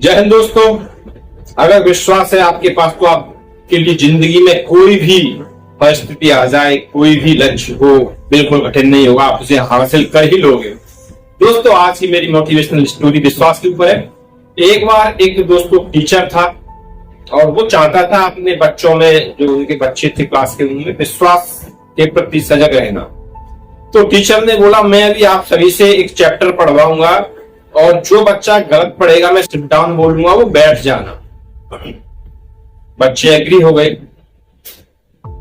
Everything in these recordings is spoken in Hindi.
जय हिंद दोस्तों। अगर विश्वास है आपके पास तो आपके लिए जिंदगी में कोई भी परिस्थिति आ जाए, कोई भी लक्ष्य हो, बिल्कुल कठिन नहीं होगा, आप उसे हासिल कर ही लोगे। दोस्तों आज की मेरी मोटिवेशनल स्टोरी विश्वास के ऊपर है। एक बार एक दोस्तों टीचर था और वो चाहता था अपने बच्चों में, जो उनके बच्चे थे क्लास के, उनमें विश्वास के प्रति सजग रहना। तो टीचर ने बोला मैं अभी आप सभी से एक चैप्टर पढ़वाऊंगा और जो बच्चा गलत पढ़ेगा मैं सिट डाउन बोलूंगा, वो बैठ जाना। बच्चे एग्री हो गए।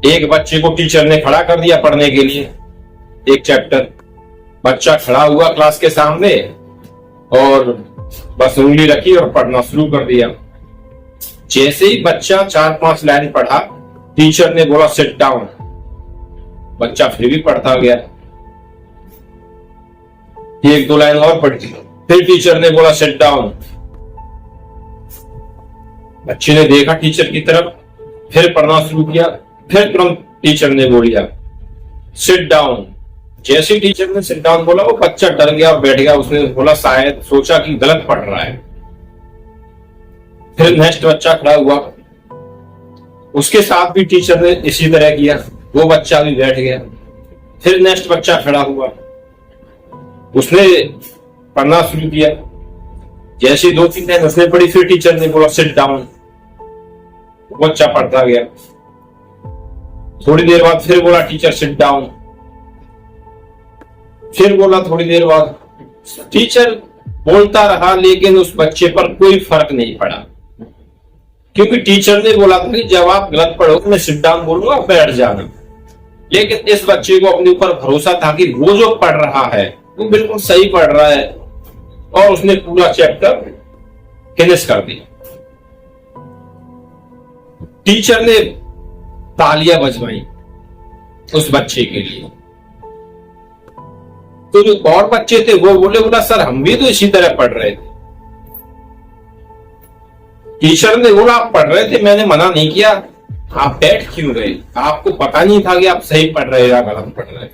एक बच्चे को टीचर ने खड़ा कर दिया पढ़ने के लिए एक चैप्टर। बच्चा खड़ा हुआ क्लास के सामने और बस उंगली रखी और पढ़ना शुरू कर दिया। जैसे ही बच्चा 4-5 लाइन पढ़ा, टीचर ने बोला सिट डाउन। बच्चा फिर भी पढ़ता गया। 1-2 लाइन और पढ़ी, फिर टीचर ने बोला सिट डाउन। बच्चे ने देखा टीचर की तरफ, फिर पढ़ना शुरू किया। फिर तुरंत टीचर ने बोलिया सिट डाउन। जैसे ही टीचर ने सिट डाउन बोला, वो बच्चा डर गया और बैठ गया। उसने बोला, शायद सोचा कि गलत पढ़ रहा है। फिर नेक्स्ट बच्चा खड़ा हुआ, उसके साथ भी टीचर ने इसी तरह किया, वो बच्चा भी बैठ गया। फिर नेक्स्ट बच्चा खड़ा हुआ, उसने पढ़ना शुरू किया। जैसे 2-3 लाइन उसने पढ़ी, फिर टीचर ने बोला सिट डाउन। बच्चा पढ़ता गया। थोड़ी देर बाद फिर बोला टीचर सिट डाउन। फिर बोला थोड़ी देर बाद। टीचर बोलता रहा, लेकिन उस बच्चे पर कोई फर्क नहीं पड़ा, क्योंकि टीचर ने बोला था कि जब आप गलत पढ़ो मैं सिट डाउन बोलूंगा, बैठ जाना। लेकिन इस बच्चे को अपने ऊपर भरोसा था कि वो जो पढ़ रहा है वो बिल्कुल सही पढ़ रहा है, और उसने पूरा चैप्टर फिनिश कर दिया। टीचर ने तालियां बजवाई उस बच्चे के लिए। तो जो और बच्चे थे वो बोला सर हम भी तो इसी तरह पढ़ रहे थे। टीचर ने बोला आप पढ़ रहे थे, मैंने मना नहीं किया, आप बैठ क्यों गए? आपको पता नहीं था कि आप सही पढ़ रहे या गलत पढ़ रहे?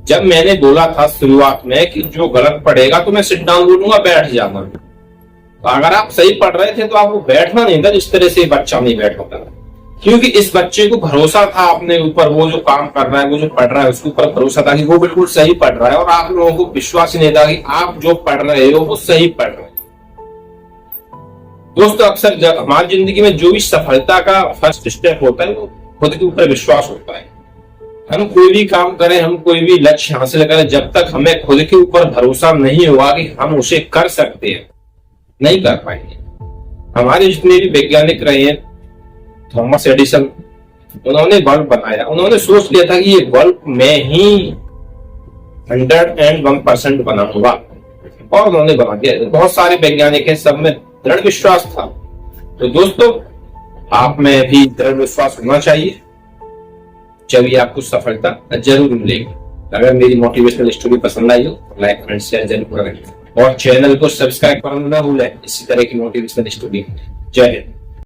जब मैंने बोला था शुरुआत में कि जो गलत पढ़ेगा तो मैं सिट डाउन बोलूंगा, बैठ जाना, तो अगर आप सही पढ़ रहे थे तो आपको बैठना नहीं था जिस तरह से बच्चा नहीं बैठा था। क्योंकि इस बच्चे को भरोसा था अपने ऊपर, वो जो काम कर रहा है, वो जो पढ़ रहा है, उसके ऊपर भरोसा था कि वो बिल्कुल सही पढ़ रहा है, और आप लोगों को विश्वास नहीं था कि आप जो पढ़ रहे हो वो सही पढ़ रहे हो। दोस्तों अक्सर जब हमारी जिंदगी में जो भी सफलता का फर्स्ट स्टेप होता है वो खुद के ऊपर विश्वास होता है। हम कोई भी काम करें, हम कोई भी लक्ष्य हासिल करें, जब तक हमें खुद के ऊपर भरोसा नहीं होगा कि हम उसे कर सकते हैं, नहीं कर पाएंगे। हमारे जितने भी वैज्ञानिक रहे हैं, थॉमस एडिसन, उन्होंने बल्ब बनाया। उन्होंने सोच लिया था कि ये बल्ब मैं ही 101% बनाऊंगा, और उन्होंने बना दिया। बहुत सारे वैज्ञानिक हैं, सब में दृढ़ विश्वास था। तो दोस्तों आप में भी दृढ़ विश्वास होना चाहिए, जब आपको सफलता जरूर मिलेगी। अगर मेरी मोटिवेशनल स्टोरी पसंद आई हो तो लाइक कमेंट शेयर जरूर करें, और चैनल को सब्सक्राइब करना ना भूलें इसी तरह की मोटिवेशनल स्टोरी। जय हिंद।